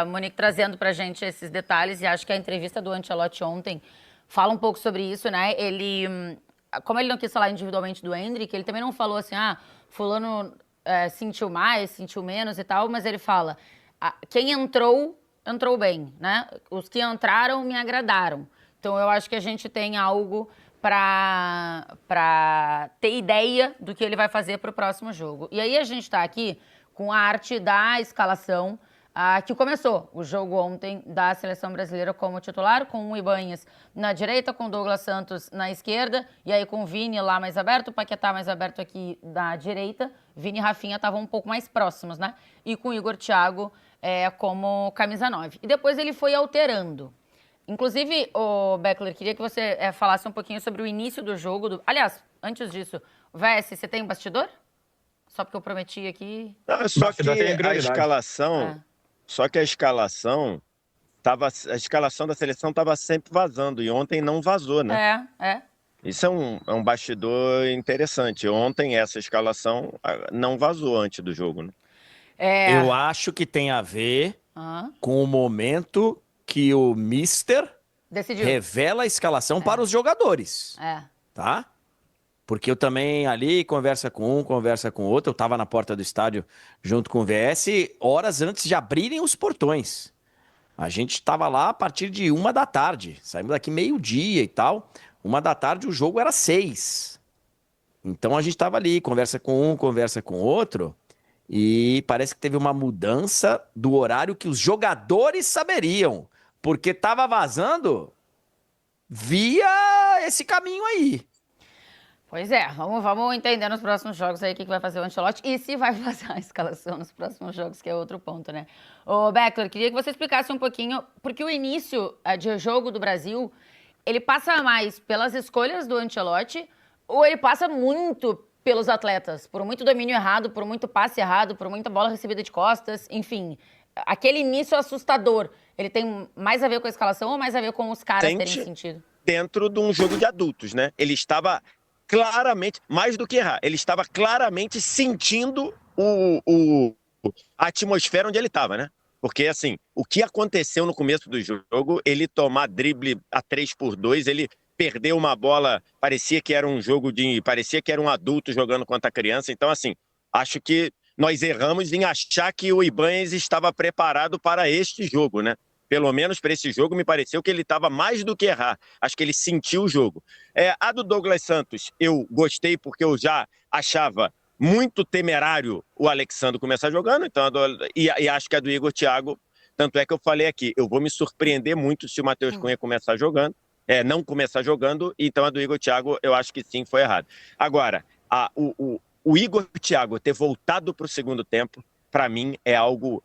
Monique trazendo pra gente esses detalhes, e acho que a entrevista do Ancelotti ontem fala um pouco sobre isso, né? Como ele não quis falar individualmente do Endrick, ele também não falou assim, fulano sentiu mais, sentiu menos e tal, mas ele fala, quem entrou, entrou bem, né? Os que entraram me agradaram. Então eu acho que a gente tem algo para ter ideia do que ele vai fazer para o próximo jogo. E aí a gente está aqui com a arte da escalação que começou o jogo ontem da Seleção Brasileira como titular, com o Ibanhas na direita, com o Douglas Santos na esquerda, e aí com o Vini lá mais aberto, o Paquetá mais aberto aqui da direita, Vini e Rafinha estavam um pouco mais próximos, né? E com o Igor Thiago como camisa 9. E depois ele foi alterando. Inclusive, Beckler, queria que você falasse um pouquinho sobre o início do jogo. Aliás, antes disso, VS, você tem um bastidor? Só porque eu prometi aqui. Não, só que a escalação da seleção estava sempre vazando e ontem não vazou, né? Isso é um bastidor interessante. Ontem essa escalação não vazou antes do jogo, né? Eu acho que tem a ver com o momento que o Mister revela a escalação para os jogadores. Tá? Porque eu também ali conversa com um, conversa com outro. Eu estava na porta do estádio junto com o VS horas antes de abrirem os portões. A gente estava lá a partir de 1h da tarde. Saímos daqui meio-dia e tal. 1h da tarde o jogo era 6. Então a gente estava ali, conversa com um, conversa com outro. E parece que teve uma mudança do horário que os jogadores saberiam. Porque estava vazando via esse caminho aí. Pois é, vamos entender nos próximos jogos aí o que vai fazer o Ancelotti e se vai fazer a escalação nos próximos jogos, que é outro ponto, né? Ô, Beckler, queria que você explicasse um pouquinho, porque o início de jogo do Brasil, ele passa mais pelas escolhas do Ancelotti ou ele passa muito pelos atletas, por muito domínio errado, por muito passe errado, por muita bola recebida de costas, enfim. Aquele início assustador, ele tem mais a ver com a escalação ou mais a ver com os caras terem sentido? Dentro de um jogo de adultos, né? Ele estava claramente, mais do que errar, ele estava claramente sentindo a atmosfera onde ele estava, né? Porque, assim, o que aconteceu no começo do jogo, ele tomar drible a 3x2, ele perdeu uma bola, parecia que era um adulto jogando contra a criança. Então, assim, acho que nós erramos em achar que o Ibanhas estava preparado para este jogo, né? Pelo menos para esse jogo, me pareceu que ele estava mais do que errar. Acho que ele sentiu o jogo. A do Douglas Santos, eu gostei porque eu já achava muito temerário o Alexandre começar jogando, então, e acho que a do Igor Thiago, tanto é que eu falei aqui, eu vou me surpreender muito se o Matheus Cunha começar jogando, não começar jogando, então a do Igor Thiago eu acho que sim, foi errado. Agora, o Igor Thiago ter voltado para o segundo tempo, para mim é algo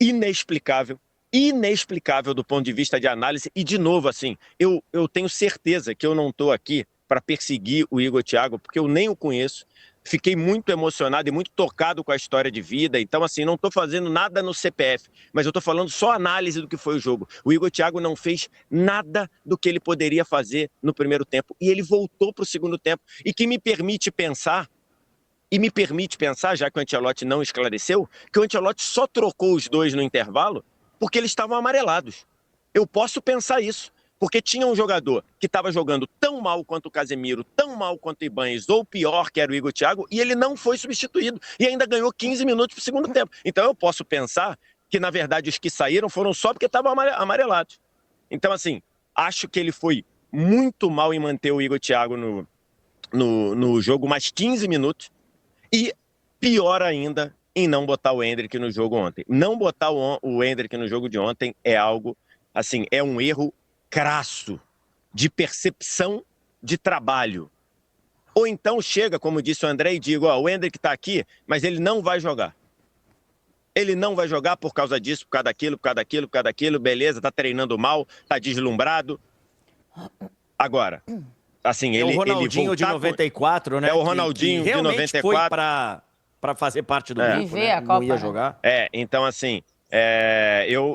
inexplicável do ponto de vista de análise. E, de novo, assim, eu tenho certeza que eu não estou aqui para perseguir o Igor Thiago, porque eu nem o conheço. Fiquei muito emocionado e muito tocado com a história de vida. Então, assim, não estou fazendo nada no CPF, mas eu estou falando só análise do que foi o jogo. O Igor Thiago não fez nada do que ele poderia fazer no primeiro tempo. E ele voltou para o segundo tempo. E que me permite pensar, já que o Ancelotti não esclareceu, que o Ancelotti só trocou os dois no intervalo porque eles estavam amarelados. Eu posso pensar isso, porque tinha um jogador que estava jogando tão mal quanto o Casemiro, tão mal quanto o Ibanhas, ou pior, que era o Igor Thiago, e ele não foi substituído, e ainda ganhou 15 minutos para o segundo tempo. Então eu posso pensar que, na verdade, os que saíram foram só porque estavam amarelados. Então, assim, acho que ele foi muito mal em manter o Igor Thiago no jogo mais 15 minutos, e pior ainda em não botar o Endrick no jogo ontem. Não botar o Endrick no jogo de ontem é algo, assim, é um erro crasso de percepção de trabalho. Ou então chega, como disse o André, e digo, o Endrick está aqui, mas ele não vai jogar. Ele não vai jogar por causa disso, por causa daquilo, beleza, tá treinando mal, tá deslumbrado. Agora, assim, o Ronaldinho de 94, né? É o Ronaldinho que de 94. Foi para fazer parte do grupo, né? Não ia jogar. Então, assim,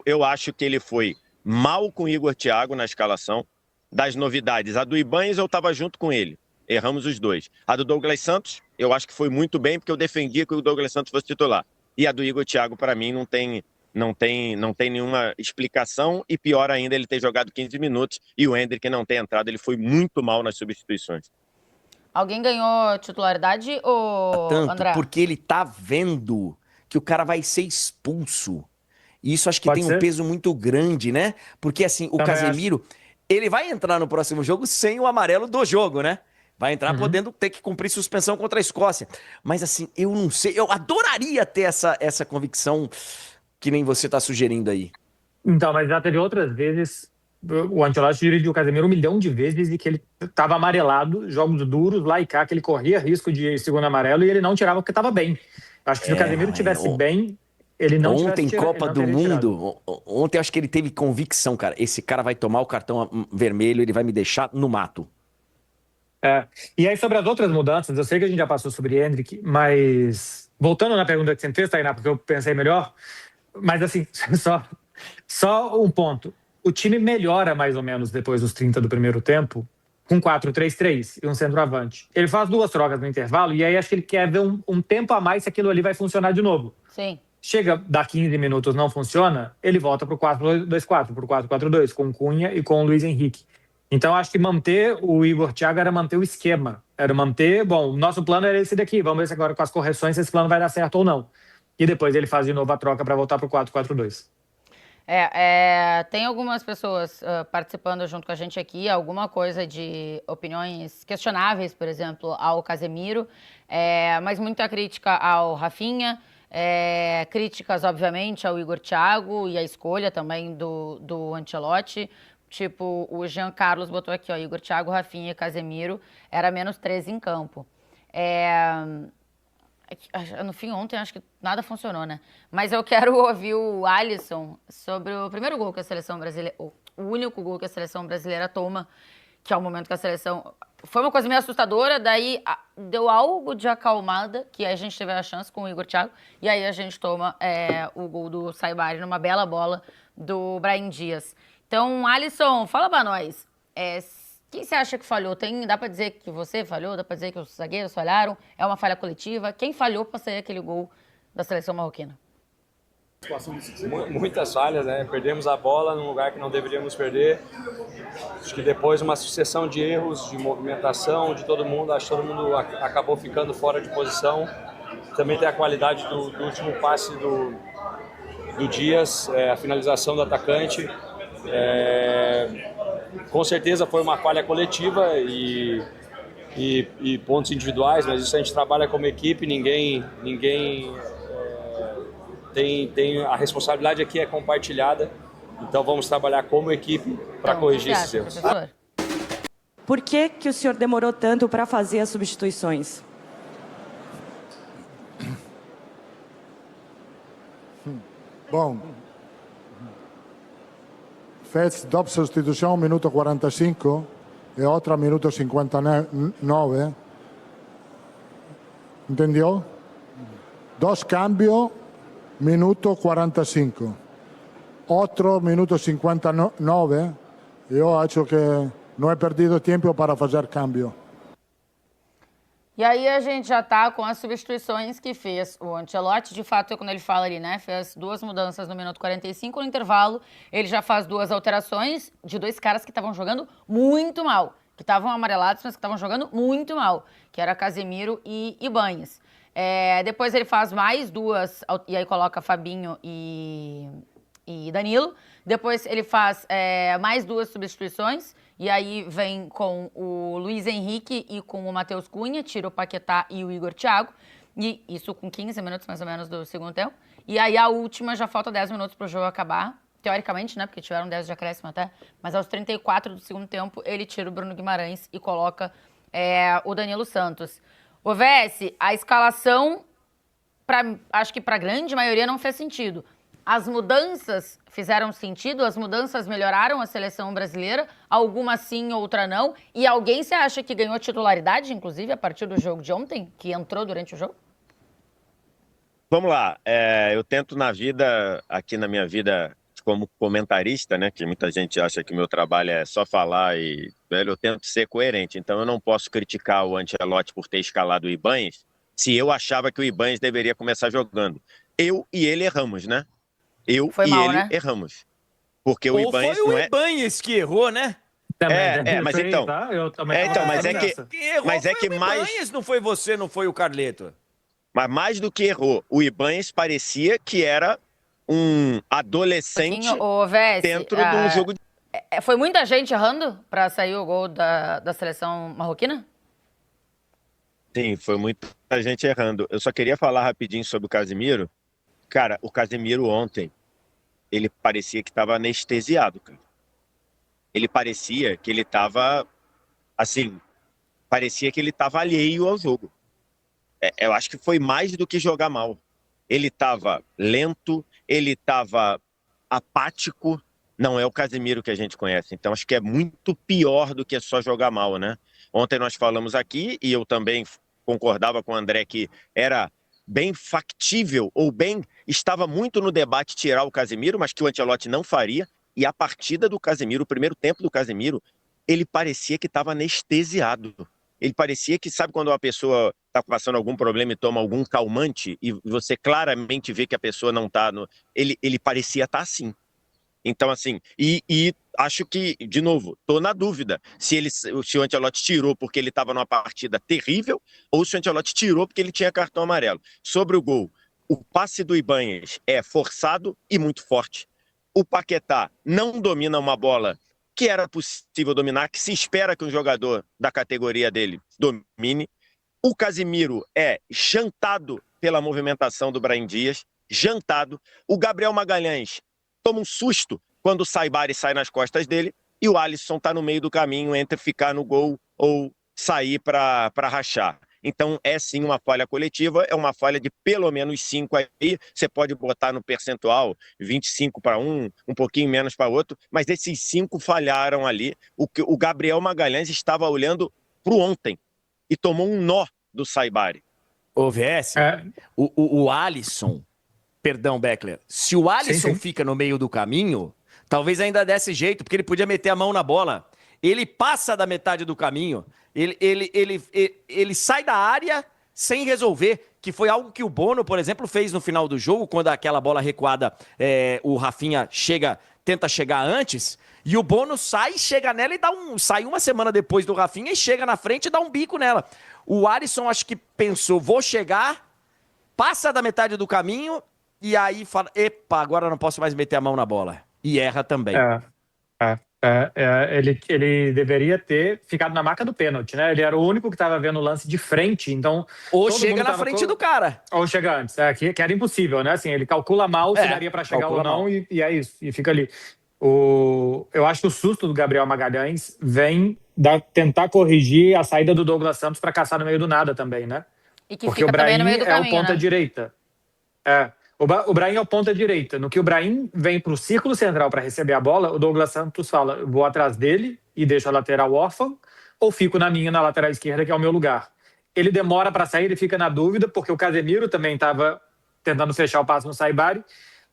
eu acho que ele foi mal com o Igor Thiago na escalação. Das novidades, a do Ibanhas eu estava junto com ele. Erramos os dois. A do Douglas Santos, eu acho que foi muito bem, porque eu defendia que o Douglas Santos fosse titular. E a do Igor Thiago, para mim, não tem Não tem nenhuma explicação e pior ainda ele ter jogado 15 minutos e o Endrick não ter entrado. Ele foi muito mal nas substituições. Alguém ganhou titularidade ou tanto, André? Porque ele tá vendo que o cara vai ser expulso. E isso acho que Pode tem ser? um peso muito grande, né? Porque assim, o Também Casemiro, ele vai entrar no próximo jogo sem o amarelo do jogo, né? Vai entrar podendo ter que cumprir suspensão contra a Escócia. Mas assim, eu não sei, eu adoraria ter essa convicção que nem você tá sugerindo aí. Então, mas já teve outras vezes, o Ancelotti dirigiu o Casemiro 1 milhão de vezes e que ele estava amarelado, jogos duros, lá e cá, que ele corria risco de segundo amarelo e ele não tirava porque estava bem. Eu acho que se o Casemiro tivesse bem, ele não Ontem, tivesse Copa do teria tirado. Mundo, ontem eu acho que ele teve convicção, cara. Esse cara vai tomar o cartão vermelho, ele vai me deixar no mato. E aí, sobre as outras mudanças, eu sei que a gente já passou sobre Endrick, mas voltando na pergunta que você me fez, Tainá, porque eu pensei melhor, mas assim, só um ponto. O time melhora mais ou menos depois dos 30 do primeiro tempo, com 4-3-3 e um centroavante. Ele faz 2 trocas no intervalo e aí acho que ele quer ver um tempo a mais se aquilo ali vai funcionar de novo. Sim. Chega, dá 15 minutos, não funciona, ele volta para o 4-2-4, para o 4-4-2, com Cunha e com o Luiz Henrique. Então, acho que manter o Igor Thiago era manter o esquema. Era manter, bom, o nosso plano era esse daqui, vamos ver se agora com as correções se esse plano vai dar certo ou não. E depois ele faz de novo a troca para voltar para o 4-4-2. Tem algumas pessoas participando junto com a gente aqui, alguma coisa de opiniões questionáveis, por exemplo, ao Casemiro, mas muita crítica ao Rafinha, críticas, obviamente, ao Igor Thiago e a escolha também do Ancelotti. Tipo, o Jean Carlos botou aqui, ó, Igor Thiago, Rafinha e Casemiro, era menos 13 em campo. No fim, ontem, acho que nada funcionou, né? Mas eu quero ouvir o Alisson sobre o primeiro gol que a seleção brasileira... O único gol que a seleção brasileira toma, que é o momento que a seleção... Foi uma coisa meio assustadora, daí deu algo de acalmada, que a gente teve a chance com o Igor Thiago, e aí a gente toma o gol do Saibari numa bela bola do Brahim Dias. Então, Alisson, fala pra nós. Quem você acha que falhou? Dá pra dizer que você falhou? Dá pra dizer que os zagueiros falharam? É uma falha coletiva? Quem falhou pra sair aquele gol da seleção marroquina? Muitas falhas, né? Perdemos a bola num lugar que não deveríamos perder. Acho que depois uma sucessão de erros, de movimentação de todo mundo, acho que todo mundo acabou ficando fora de posição. Também tem a qualidade do último passe do Dias, a finalização do atacante. Com certeza foi uma falha coletiva e pontos individuais, mas isso a gente trabalha como equipe, ninguém tem a responsabilidade aqui é compartilhada, então vamos trabalhar como equipe para corrigir esses erros. Professor? Por que o senhor demorou tanto para fazer as substituições? Bom, fez dopo sostituição, minuto 45 e outra minuto 59. Entendeu? 2 cambios, minuto 45. Outro minuto 59. Eu acho que não é perdido tempo para fazer cambio. E aí a gente já tá com as substituições que fez o Ancelotti. De fato, quando ele fala ali, né? Fez 2 mudanças no minuto 45. No intervalo, ele já faz 2 alterações de 2 caras que estavam jogando muito mal. Que estavam amarelados, mas que estavam jogando muito mal. Que era Casemiro e Ibañez. Depois ele faz mais 2, e aí coloca Fabinho e Danilo. Depois ele faz mais 2 substituições. E aí vem com o Luiz Henrique e com o Matheus Cunha, tira o Paquetá e o Igor Thiago. E isso com 15 minutos mais ou menos do segundo tempo. E aí a última já falta 10 minutos para o jogo acabar. Teoricamente, né? Porque tiveram 10 de acréscimo até. Mas aos 34 do segundo tempo, ele tira o Bruno Guimarães e coloca o Danilo Santos. O VS, a escalação, acho que para a grande maioria não fez sentido. As mudanças fizeram sentido? As mudanças melhoraram a seleção brasileira? Alguma sim, outra não? E alguém você acha que ganhou titularidade, inclusive, a partir do jogo de ontem? Que entrou durante o jogo? Vamos lá. Eu tento aqui na minha vida, como comentarista, né? Que muita gente acha que meu trabalho é só falar eu tento ser coerente. Então eu não posso criticar o Ancelotti por ter escalado o Ibañez se eu achava que o Ibañez deveria começar jogando. Eu e ele erramos, né? Eu foi e mal, ele né? erramos. Porque o Ou Ibanez foi o não é... Ibanez que errou, né? Mas então... Tá? Eu também Quem errou Mas é foi que o mais... Ibanez, não foi você, não foi o Carleto. Mas mais do que errou, o Ibanez parecia que era um adolescente dentro de um jogo de... Foi muita gente errando para sair o gol da seleção marroquina? Sim, foi muita gente errando. Eu só queria falar rapidinho sobre o Casemiro. Cara, o Casemiro ontem, ele parecia que estava anestesiado, cara. Ele parecia que ele estava, assim, parecia que ele estava alheio ao jogo. Eu acho que foi mais do que jogar mal. Ele estava lento, ele estava apático. Não é o Casemiro que a gente conhece. Então, acho que é muito pior do que só jogar mal, né? Ontem nós falamos aqui, e eu também concordava com o André, que era bem factível, ou bem, estava muito no debate tirar o Casemiro, mas que o Ancelotti não faria. E a partida do Casemiro, o primeiro tempo do Casemiro, ele parecia que estava anestesiado. Ele parecia que, sabe quando uma pessoa está passando algum problema e toma algum calmante, e você claramente vê que a pessoa não está... Ele parecia estar assim. Então, assim, e acho que, de novo, estou na dúvida se o Ancelotti tirou porque ele estava numa partida terrível ou se o Ancelotti tirou porque ele tinha cartão amarelo. Sobre o gol, o passe do Ibanez é forçado e muito forte. O Paquetá não domina uma bola que era possível dominar, que se espera que um jogador da categoria dele domine. O Casemiro é jantado pela movimentação do Brahim Dias, jantado. O Gabriel Magalhães toma um susto quando o Saibari sai nas costas dele e o Alisson está no meio do caminho entre ficar no gol ou sair para rachar. Então, é sim uma falha coletiva, é uma falha de pelo menos 5 aí. Você pode botar no percentual 25 para um pouquinho menos para outro, mas esses 5 falharam ali. O Gabriel Magalhães estava olhando para o ontem e tomou um nó do Saibari. Ô, VS, o Alisson, perdão, Beckler, se o Alisson fica no meio do caminho, talvez ainda desse jeito, porque ele podia meter a mão na bola. Ele passa da metade do caminho, ele sai da área sem resolver, que foi algo que o Bono, por exemplo, fez no final do jogo, quando aquela bola recuada, o Rafinha tenta chegar antes, e o Bono sai, chega nela e sai uma semana depois do Rafinha e chega na frente e dá um bico nela. O Alisson acho que pensou, vou chegar, passa da metade do caminho e aí fala, epa, agora não posso mais meter a mão na bola. E erra também. Ele deveria ter ficado na marca do pênalti, né? Ele era o único que estava vendo o lance de frente, então... Ou chega na frente do cara. Ou chega antes, que era impossível, né? Assim, ele calcula mal se daria para chegar ou não e é isso, e fica ali. Eu acho que o susto do Gabriel Magalhães vem tentar corrigir a saída do Douglas Santos para caçar no meio do nada também, né? E que porque fica o Brahim no meio do caminho, o ponta-direita. O Brahim é o ponta-direita. No que o Brahim vem para o círculo central para receber a bola, o Douglas Santos fala, vou atrás dele e deixo a lateral órfã, ou fico na lateral esquerda, que é o meu lugar. Ele demora para sair, ele fica na dúvida, porque o Casemiro também estava tentando fechar o passe no Saibari.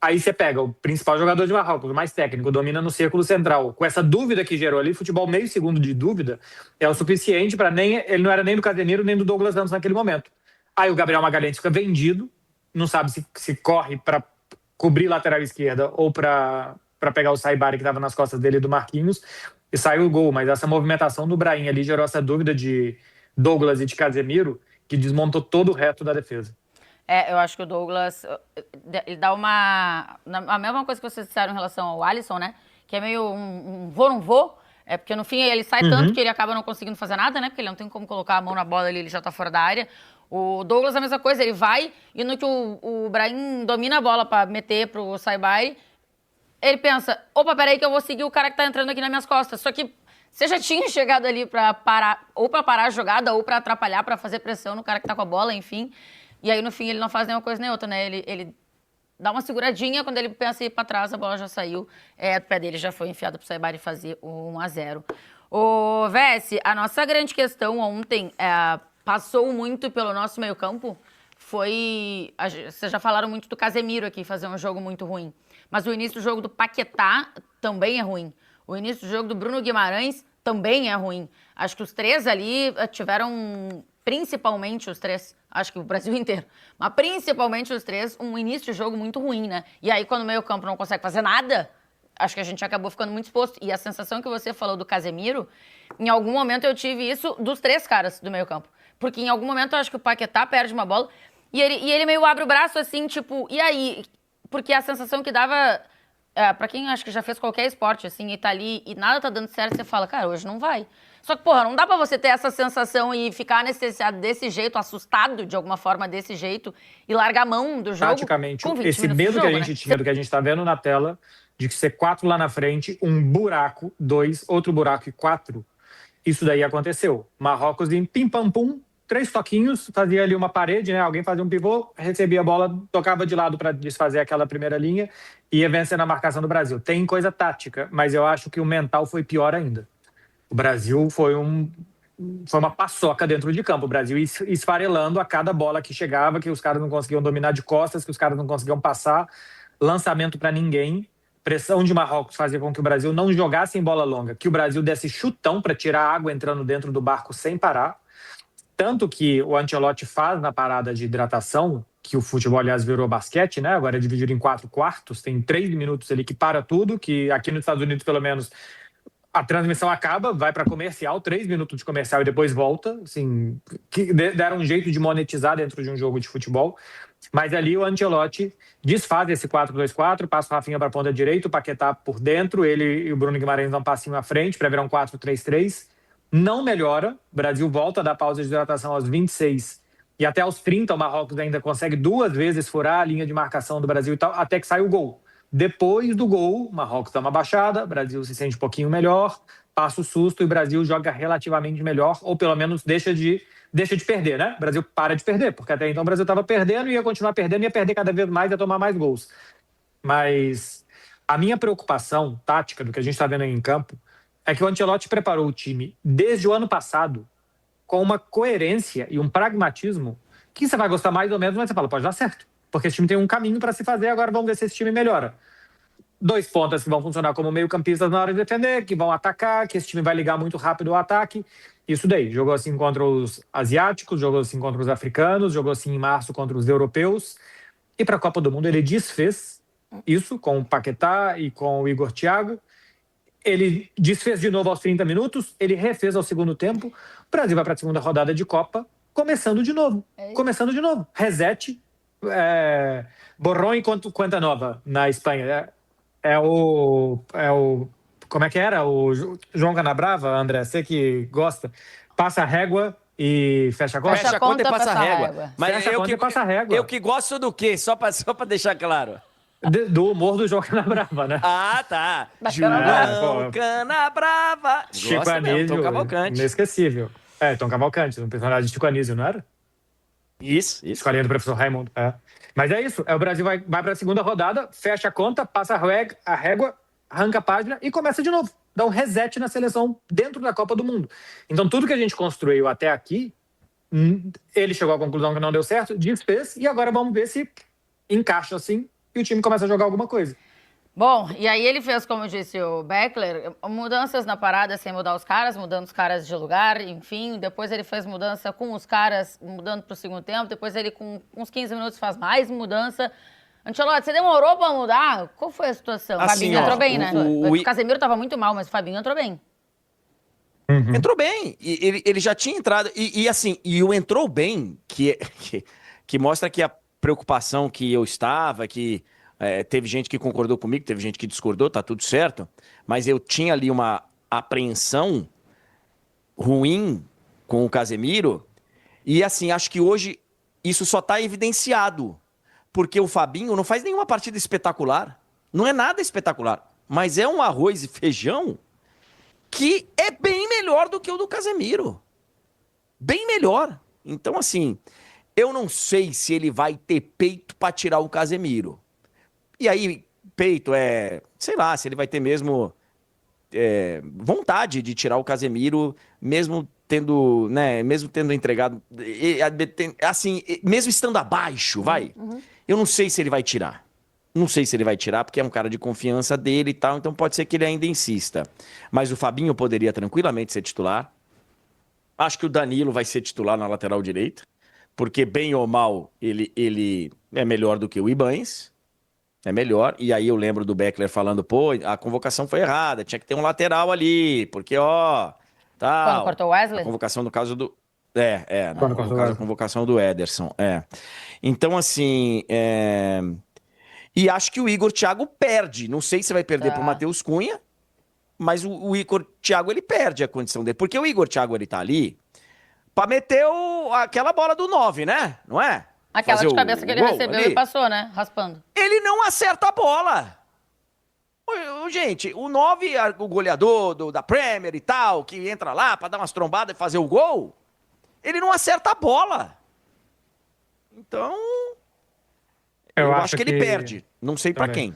Aí você pega o principal jogador de Marrocos, o mais técnico, domina no círculo central. Com essa dúvida que gerou ali, futebol meio segundo de dúvida, é o suficiente para ele não era nem do Casemiro, nem do Douglas Santos naquele momento. Aí o Gabriel Magalhães fica vendido, não sabe se corre para cobrir lateral esquerda ou para pegar o Saibari que estava nas costas dele e do Marquinhos, e saiu o gol. Mas essa movimentação do Brahim ali gerou essa dúvida de Douglas e de Casemiro, que desmontou todo o resto da defesa. Eu acho que o Douglas, ele dá a mesma coisa que vocês disseram em relação ao Alisson, né? Que é meio um vou, não vou. Porque no fim ele sai tanto que ele acaba não conseguindo fazer nada, né? Porque ele não tem como colocar a mão na bola ali, ele já tá fora da área. O Douglas é a mesma coisa, ele vai e no que o Brahim domina a bola pra meter pro Saibari, ele pensa, opa, peraí que eu vou seguir o cara que tá entrando aqui nas minhas costas. Só que você já tinha chegado ali pra parar, ou pra parar a jogada, ou pra atrapalhar, pra fazer pressão no cara que tá com a bola, enfim. E aí, no fim, ele não faz nenhuma coisa nem outra, né? Ele dá uma seguradinha, quando ele pensa em ir pra trás, a bola já saiu. O pé dele já foi enfiado pro Saibari fazer o 1-0. Ô, Vessi, a nossa grande questão ontem, passou muito pelo nosso meio-campo, foi... Vocês já falaram muito do Casemiro aqui, fazer um jogo muito ruim. Mas o início do jogo do Paquetá também é ruim. O início do jogo do Bruno Guimarães também é ruim. Acho que os três ali tiveram, principalmente os três, Acho que o Brasil inteiro. Mas principalmente os três, um início de jogo muito ruim, né? E aí, quando o meio-campo não consegue fazer nada, acho que a gente acabou ficando muito exposto. E a sensação que você falou do Casemiro, em algum momento eu tive isso dos três caras do meio-campo. Porque em algum momento eu acho que o Paquetá perde uma bola e ele meio abre o braço assim, tipo, e aí? Porque a sensação que dava, pra quem acho que já fez qualquer esporte, assim, e tá ali e nada tá dando certo, você fala, cara, hoje não vai. Só que, porra, não dá pra você ter essa sensação e ficar anestesiado desse jeito, assustado de alguma forma desse jeito e largar a mão do jogo. Praticamente, esse medo que a gente tinha, do que a gente tá vendo na tela, de ser 4 lá na frente, um buraco, 2, outro buraco e 4, isso daí aconteceu. Marrocos em pim-pam-pum, 3 toquinhos, fazia ali uma parede, né? Alguém fazia um pivô, recebia a bola, tocava de lado para desfazer aquela primeira linha e ia vencendo a marcação do Brasil. Tem coisa tática, mas eu acho que o mental foi pior ainda. O Brasil foi uma paçoca dentro de campo. O Brasil esfarelando a cada bola que chegava, que os caras não conseguiam dominar de costas, que os caras não conseguiam passar, lançamento para ninguém. Pressão de Marrocos fazia com que o Brasil não jogasse em bola longa, que o Brasil desse chutão para tirar a água entrando dentro do barco sem parar. Tanto que o Ancelotti faz na parada de hidratação, que o futebol, aliás, virou basquete, né? Agora é dividido em 4 quartos, tem 3 minutos ali que para tudo, que aqui nos Estados Unidos, pelo menos, a transmissão acaba, vai para comercial, 3 minutos de comercial e depois volta. Assim, que deram um jeito de monetizar dentro de um jogo de futebol. Mas ali o Ancelotti desfaz esse 4-2-4, passa o Rafinha para a ponta direita, o Paquetá por dentro, ele e o Bruno Guimarães dão um passinho à frente para virar um 4-3-3. Não melhora, o Brasil volta da pausa de hidratação aos 26 e até aos 30 o Marrocos ainda consegue 2 vezes furar a linha de marcação do Brasil e tal, até que sai o gol. Depois do gol, o Marrocos dá uma baixada, o Brasil se sente um pouquinho melhor, passa o susto e o Brasil joga relativamente melhor, ou pelo menos deixa de perder, né? O Brasil para de perder, porque até então o Brasil estava perdendo, ia continuar perdendo, ia perder cada vez mais, ia tomar mais gols. Mas a minha preocupação tática do que a gente está vendo aí em campo é que o Ancelotti preparou o time desde o ano passado com uma coerência e um pragmatismo que você vai gostar mais ou menos, mas você fala, pode dar certo. Porque esse time tem um caminho para se fazer, agora vamos ver se esse time melhora. 2 pontas que vão funcionar como meio-campistas na hora de defender, que vão atacar, que esse time vai ligar muito rápido o ataque. Isso daí. Jogou assim contra os asiáticos, jogou assim contra os africanos, jogou assim em março contra os europeus. E para a Copa do Mundo ele desfez isso com o Paquetá e com o Igor Thiago. Ele desfez de novo aos 30 minutos, ele refez ao segundo tempo. O Brasil vai para a segunda rodada de Copa, começando de novo. Começando de novo. Reset, borrão e conta nova na Espanha. Como é que era? O João Canabrava, André, você que gosta, passa a régua e fecha a conta. Fecha a conta e passa a régua. Mas fecha a conta e passa a régua. Eu que gosto do quê? Só pra deixar claro. Do humor do João Canabrava, né? Ah, tá. João Canabrava. Chico Anísio, Tom Cavalcante. Inesquecível. Tom Cavalcante, um personagem de Chico Anísio, não era? Isso. Escolinha do professor Raimundo. Mas é isso, o Brasil vai para a segunda rodada, fecha a conta, passa a régua, arranca a página e começa de novo. Dá um reset na seleção dentro da Copa do Mundo. Então tudo que a gente construiu até aqui, ele chegou à conclusão que não deu certo, desfez, e agora vamos ver se encaixa assim e o time começa a jogar alguma coisa. Bom, e aí ele fez, como disse o Beckler, mudanças na parada sem mudar os caras, mudando os caras de lugar, enfim. Depois ele fez mudança com os caras mudando pro segundo tempo. Depois ele, com uns 15 minutos, faz mais mudança. Ancelotti, você demorou pra mudar? Qual foi a situação? Assim, Fabinho entrou bem, né? O Casemiro tava muito mal, mas o Fabinho entrou bem. Uhum. Entrou bem. Ele já tinha entrado. E o entrou bem, que mostra que a preocupação que eu estava, que... teve gente que concordou comigo, teve gente que discordou, tá tudo certo, mas eu tinha ali uma apreensão ruim com o Casemiro e assim, acho que hoje isso só tá evidenciado, porque o Fabinho não faz nenhuma partida espetacular, não é nada espetacular, mas é um arroz e feijão que é bem melhor do que o do Casemiro, bem melhor. Então assim, eu não sei se ele vai ter peito para tirar o Casemiro. E aí, peito, sei lá, se ele vai ter mesmo vontade de tirar o Casemiro, mesmo tendo entregado, assim, mesmo estando abaixo, vai. Uhum. Eu não sei se ele vai tirar. Não sei se ele vai tirar, porque é um cara de confiança dele e tal, então pode ser que ele ainda insista. Mas o Fabinho poderia tranquilamente ser titular. Acho que o Danilo vai ser titular na lateral direita. porque bem ou mal, ele é melhor do que o Ibañez. É melhor. E aí eu lembro do Beckler falando, pô, a convocação foi errada, tinha que ter um lateral ali, porque, ó, tal. Quando cortou o Wesley? A convocação no caso do... Quando no cortou o caso Wesley. a convocação do Ederson, Então, assim, e acho que o Igor Thiago perde. Não sei se vai perder pro Matheus Cunha, mas o Igor Thiago, ele perde a condição dele. Porque o Igor Thiago, ele tá ali pra meter aquela bola do 9, né? Não é? Aquela Fazer de cabeça que ele recebeu ali. e passou, né? Raspando. Ele não acerta a bola. Gente, o 9, o goleador da Premier e tal, que entra lá pra dar umas trombadas e fazer o gol, ele não acerta a bola. Então, eu acho que ele perde. Não sei pra quem.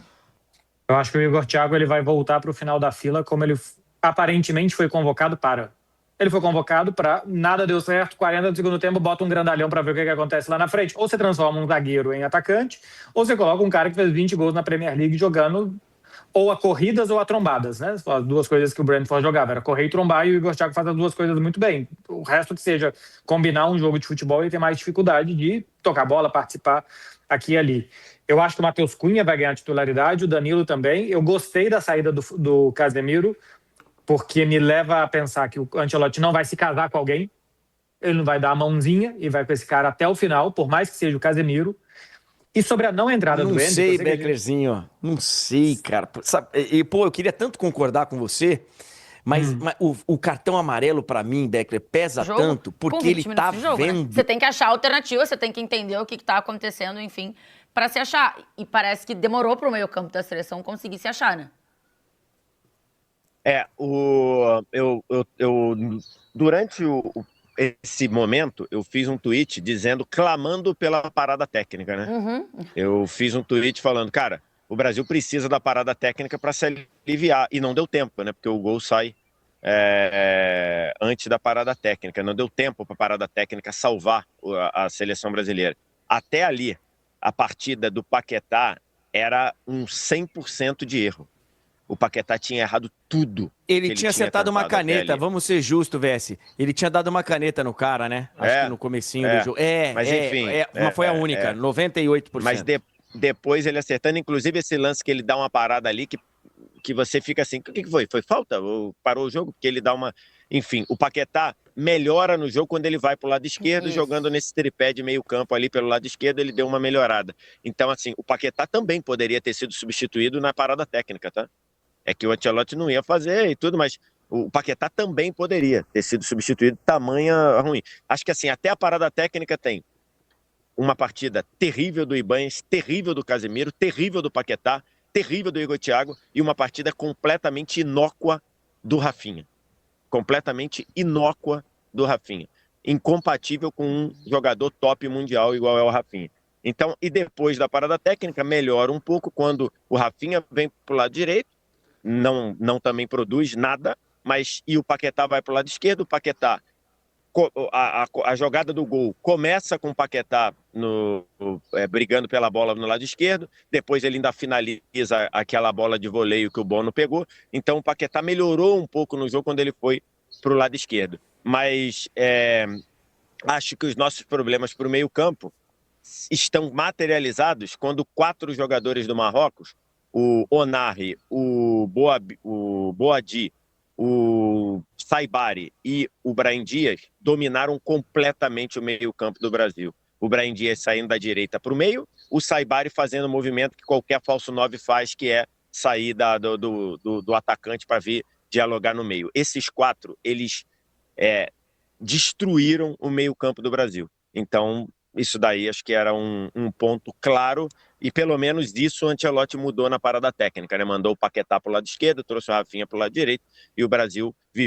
Eu acho que o Igor Thiago ele vai voltar pro final da fila como ele aparentemente foi convocado para. Ele foi convocado para, nada deu certo, 40 do segundo tempo, bota um grandalhão para ver o que acontece lá na frente. Ou você transforma um zagueiro em atacante, ou você coloca um cara que fez 20 gols na Premier League jogando ou a corridas ou a trombadas, né? As duas coisas que o Brentford jogava, era correr e trombar, e o Igor Thiago faz as duas coisas muito bem. O resto que seja combinar um jogo de futebol, ele tem mais dificuldade de tocar bola, participar aqui e ali. Eu acho que o Matheus Cunha vai ganhar titularidade, o Danilo também. Eu gostei da saída do Casemiro, porque me leva a pensar que o Ancelotti não vai se casar com alguém, ele não vai dar a mãozinha e vai com esse cara até o final, por mais que seja o Casemiro. E sobre a não entrada do Endrick... Não sei, Becklerzinho, não sei, cara. Sabe, eu queria tanto concordar com você, mas o cartão amarelo pra mim, Beckler, pesa tanto, porque ele tá vendo... Né? Você tem que achar alternativa, você tem que entender o que tá acontecendo, enfim, pra se achar. E parece que demorou pro meio-campo da seleção conseguir se achar, né? Durante esse momento, eu fiz um tweet clamando pela parada técnica, né? Uhum. Eu fiz um tweet falando, cara, o Brasil precisa da parada técnica para se aliviar. E não deu tempo, né? Porque o gol sai antes da parada técnica. Não deu tempo para a parada técnica salvar a seleção brasileira. Até ali, a partida do Paquetá era um 100% de erro. O Paquetá tinha errado tudo. Ele tinha acertado uma caneta, vamos ser justos, Vessi. Ele tinha dado uma caneta no cara, né? Acho que no comecinho do jogo. Mas enfim... mas foi a única, 98%. Mas depois ele acertando, inclusive esse lance que ele dá uma parada ali, que você fica assim, o que foi? Foi falta? Ou parou o jogo? Porque ele dá uma... Enfim, o Paquetá melhora no jogo quando ele vai pro lado esquerdo, jogando nesse tripé de meio campo ali pelo lado esquerdo, ele deu uma melhorada. Então, assim, o Paquetá também poderia ter sido substituído na parada técnica, tá? É que o Ancelotti não ia fazer e tudo, mas o Paquetá também poderia ter sido substituído, tamanha ruim. Acho que assim, até a parada técnica tem uma partida terrível do Ibañez, terrível do Casemiro, terrível do Paquetá, terrível do Igor Thiago e uma partida completamente inócua do Rafinha. Completamente inócua do Rafinha. Incompatível com um jogador top mundial igual é o Rafinha. Então, e depois da parada técnica, melhora um pouco quando o Rafinha vem pro lado direito, não também produz nada, e o Paquetá vai para o lado esquerdo, o Paquetá, a jogada do gol começa com o Paquetá brigando pela bola no lado esquerdo, depois ele ainda finaliza aquela bola de voleio que o Bono pegou, então o Paquetá melhorou um pouco no jogo quando ele foi para o lado esquerdo, mas acho que os nossos problemas para o meio campo estão materializados quando 4 jogadores do Marrocos, o Onari, o Boadi, o Saibari e o Brahim Dias dominaram completamente o meio-campo do Brasil. O Brahim Dias saindo da direita para o meio, o Saibari fazendo o movimento que qualquer falso 9 faz, que é sair do atacante para vir dialogar no meio. Esses 4, eles destruíram o meio-campo do Brasil. Então, isso daí acho que era um ponto claro, e pelo menos isso o Ancelotti mudou na parada técnica, né? Mandou o Paquetá para o lado esquerdo, trouxe o Rafinha para o lado direito, e o Brasil viveu